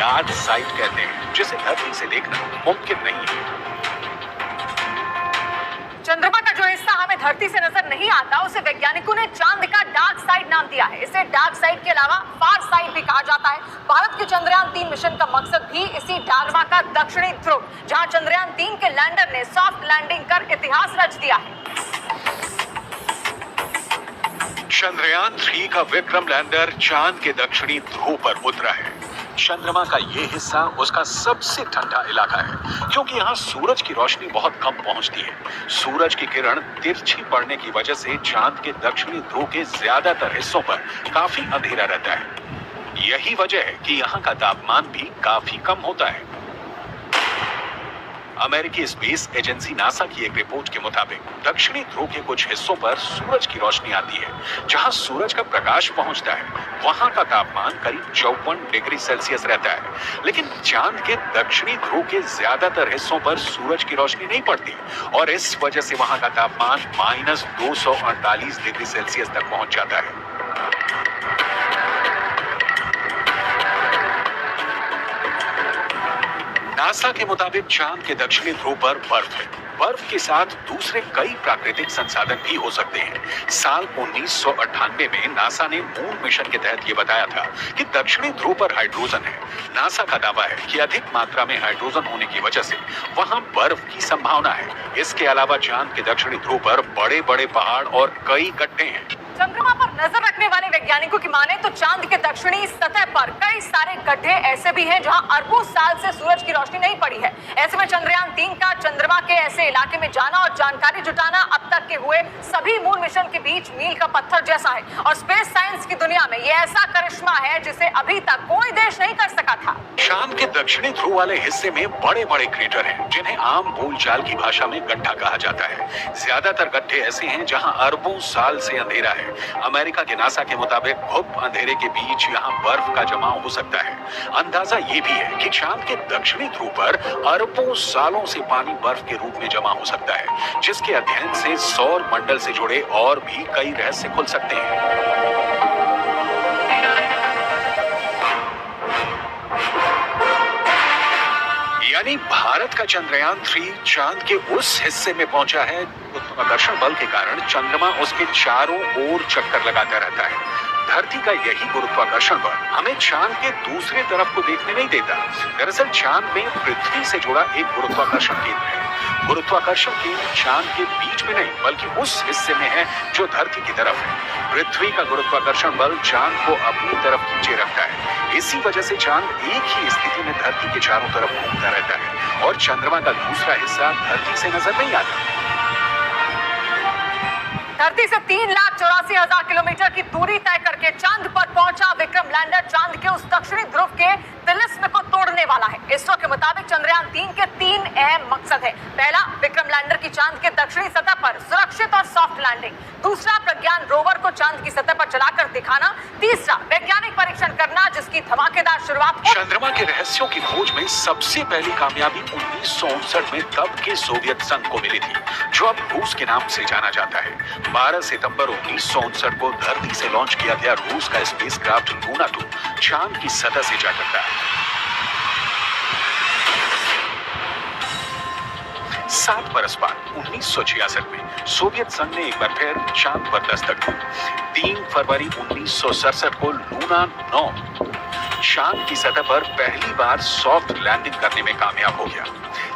Dark side कहते हैं, जिसे धरती से देखना मुमकिन नहीं है। चंद्रमा का जो हिस्सा हमें धरती से नजर नहीं आता, उसे वैज्ञानिकों ने चांद का डार्क साइड नाम दिया है। इसे डार्क साइड के अलावा फार साइड भी कहा जाता है। भारत के चंद्रयान 3 मिशन का मकसद भी इसी डार्मा का दक्षिणी ध्रुव, जहां चंद्रयान 3 के लैंडर ने सॉफ्ट लैंडिंग कर इतिहास रच दिया है। चंद्रयान 3 का विक्रम लैंडर चांद के दक्षिणी ध्रुव पर उतरा है। चंद्रमा का ये हिस्सा उसका सबसे ठंडा इलाका है, क्योंकि यहाँ सूरज की रोशनी बहुत कम पहुँचती है। सूरज की किरण तिरछी पड़ने की वजह से चांद के दक्षिणी ध्रुव के ज्यादातर हिस्सों पर काफी अंधेरा रहता है। यही वजह है कि यहाँ का तापमान भी काफी कम होता है। अमेरिकी स्पेस एजेंसी नासा की एक रिपोर्ट के मुताबिक दक्षिणी ध्रुव के कुछ हिस्सों पर सूरज की रोशनी आती है। जहां सूरज का प्रकाश पहुंचता है, वहां का तापमान करीब 54 डिग्री सेल्सियस रहता है। लेकिन चांद के दक्षिणी ध्रुव के ज्यादातर हिस्सों पर सूरज की रोशनी नहीं पड़ती और इस वजह से वहां का तापमान -248 डिग्री सेल्सियस तक पहुंच जाता है। नासा के मुताबिक चांद के दक्षिणी ध्रुव पर बर्फ है। बर्फ के साथ दूसरे कई प्राकृतिक संसाधन भी हो सकते हैं। साल 1998 में नासा ने मून मिशन के तहत ये बताया था कि दक्षिणी ध्रुव पर हाइड्रोजन है। नासा का दावा है कि अधिक मात्रा में हाइड्रोजन होने की वजह से वहां बर्फ की संभावना है। इसके अलावा चांद के दक्षिणी ध्रुव पर बड़े बड़े पहाड़ और कई गड्ढे हैं। चंद्रमा पर नजर रखने वाले वैज्ञानिकों की माने तो चांद के दक्षिणी सतह पर कई सारे गड्ढे ऐसे भी हैं जहां अरबों साल से सूरज की रोशनी नहीं पड़ी है। ऐसे में चंद्रयान 3 का चंद्रमा के ऐसे इलाके में जाना और जानकारी जुटाना अब तक के हुए सभी मून मिशन के बीच मील का पत्थर जैसा है। और स्पेस साइंस की दुनिया में यह ऐसा करिश्मा है जिसे अभी तक कोई देश नहीं कर सका था। चांद के दक्षिणी ध्रुव वाले हिस्से में बड़े बड़े क्रेटर हैं, जिन्हें आम बोलचाल की भाषा में गड्ढा कहा जाता है। ज्यादातर गड्ढे ऐसे हैं जहां अरबों साल से अंधेरा है। अमेरिका के नासा के मुताबिक घुप अंधेरे के बीच यहाँ बर्फ का जमाव हो सकता है। अंदाजा ये भी है कि चांद के दक्षिणी ध्रुव पर अरबों सालों से पानी बर्फ के रूप में जमा हो सकता है, जिसके अध्ययन से सौर मंडल से जुड़े और भी कई रहस्य खुल सकते हैं। यानी भारत का चंद्रयान 3 चांद के उस हिस्से में पहुंचा है गुरुत्वाकर्षण बल के कारण चंद्रमा उसके चारों ओर चक्कर लगाता रहता है। धरती का यही गुरुत्वाकर्षण बल हमें चांद के दूसरे तरफ को देखने नहीं देता। दरअसल चांद में पृथ्वी से जुड़ा एक गुरुत्वाकर्षण केंद्र है। गुरुत्वाकर्षण केंद्र चांद के बीच में नहीं बल्कि उस हिस्से में है जो धरती की तरफ है। पृथ्वी का गुरुत्वाकर्षण बल चांद को अपनी तरफ खींचे रखता है। इसी वजह से चांद एक ही स्थिति में धरती के चारों तरफ घूमता रहता है और चंद्रमा का दूसरा हिस्सा धरती से नजर नहीं आता। धरती से 3,84,000 किलोमीटर की दूरी तय करके चांद पर पहुंचा विक्रम लैंडर चांद के उस दक्षिणी ध्रुव के तिलिस्म को तोड़ने वाला है। इसरो के मुताबिक चंद्रयान 3 के 3 अहम मकसद है। पहला, विक्रम लैंडर की चांद के दक्षिणी सतह पर सुरक्षित और सॉफ्ट लैंडिंग। दूसरा, प्रज्ञान रोवर को चांद की सतह पर चलाकर दिखाना। तीसरा, वैज्ञानिक परीक्षण करना जिसकी धमाकेदार शुरुआत चंद्रमा के रहस्यों की खोज में सबसे पहली कामयाबी 1959 में तब के सोवियत संघ को मिली थी, जो अब रूस के नाम से जाना जाता है। 12 सितंबर 1959 को धरती से लॉन्च किया गया रूस का स्पेसक्राफ्ट लूना 2 चांद की सतह से जा टकरा। 7 बरस बाद 1966 में सोवियत संघ ने एक बार फिर चांद पर दस्तक दी। 3 फरवरी 1967 को लूना 9 चांद की सतह पर पहली बार सॉफ्ट लैंडिंग करने में कामयाब हो गया।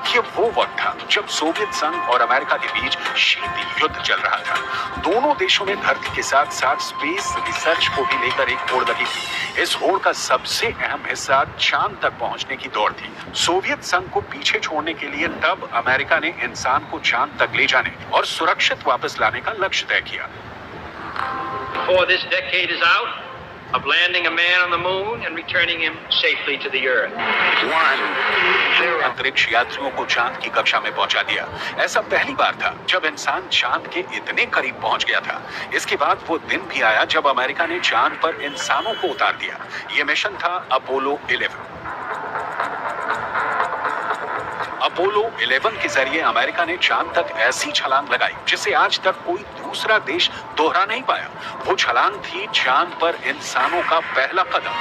ये वो वक्त था जब सोवियत संघ और अमेरिका के बीच शीत युद्ध चल रहा था। दोनों देशों में धरती के साथ साथ स्पेस रिसर्च को भी लेकर एक होड़ लगी थी। इस होड़ का सबसे अहम हिस्सा चांद तक पहुंचने की दौड़ थी। सोवियत संघ को पीछे छोड़ने के लिए तब अमेरिका ने इंसान को चांद तक ले जाने और सुरक्षित वापस लाने का लक्ष्य तय किया। Before this decade is out, of landing a man on the moon and returning him safely to the earth. 1, 0 अंतरिक्ष यात्रियों को चांद की कक्षा में पहुंचा दिया। ऐसा पहली बार था जब इंसान चांद के इतने करीब पहुंच गया था। इसके बाद वो दिन भी आया जब अमेरिका ने चांद पर इंसानों को उतार दिया। ये मिशन था अपोलो 11। अपोलो 11 के जरिए अमेरिका ने चांद तक ऐसी छलांग लगाई जिसे आज तक कोई दूसरा देश दोहरा नहीं पाया। वो छलांग थी चांद पर इंसानों का पहला कदम।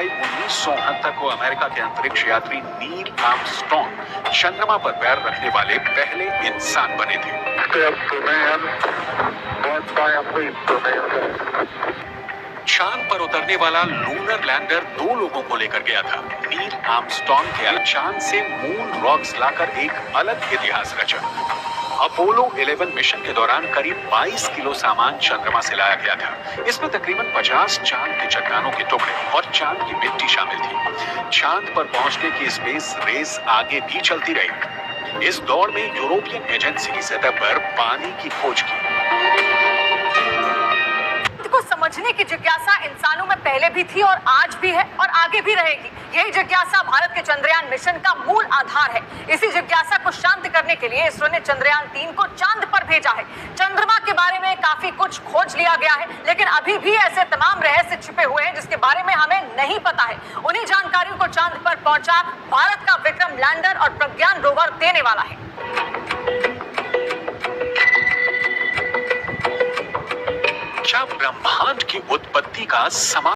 जुलाई 1969 को अमेरिका के अंतरिक्ष यात्री नील आर्मस्ट्रॉन्ग चंद्रमा पर पैर रखने वाले पहले इंसान बने थे। चांद पर उतरने वाला लूनर लैंडर 2 लोगों को लेकर गया था। नील आर्मस्ट्रॉन्ग के चांद से मून रॉक्स लाकर एक अलग इतिहास रचा। अपोलो 11 मिशन के दौरान करीब 22 किलो सामान चंद्रमा से लाया गया था। इसमें तकरीबन 50 चांद के चट्टानों के टुकड़े और चांद की मिट्टी शामिल थी। चांद पर पहुंचने की स्पेस रेस आगे भी चलती रही। इस दौड़ में यूरोपियन एजेंसी की सतह पर पानी की खोज की। को समझने की जिज्ञासा इंसानों में पहले भी थी और आज भी है और आगे भी रहेगी। यही जिज्ञासा भारत के चंद्रयान मिशन का मूल आधार है। इसी जिज्ञासा को शांत करने के लिए इसरो ने चंद्रयान 3 को चांद पर भेजा है। चंद्रमा के बारे में काफी कुछ खोज लिया गया है, लेकिन अभी भी ऐसे तमाम रहस्य छिपे हुए हैं जिसके बारे में हमें नहीं पता है। उन्हीं जानकारियों को चांद पर पहुंचा भारत का विक्रम लैंडर और प्रज्ञान रोवर देने वाला है। क्या ब्रह्मांड की उत्पत्ति का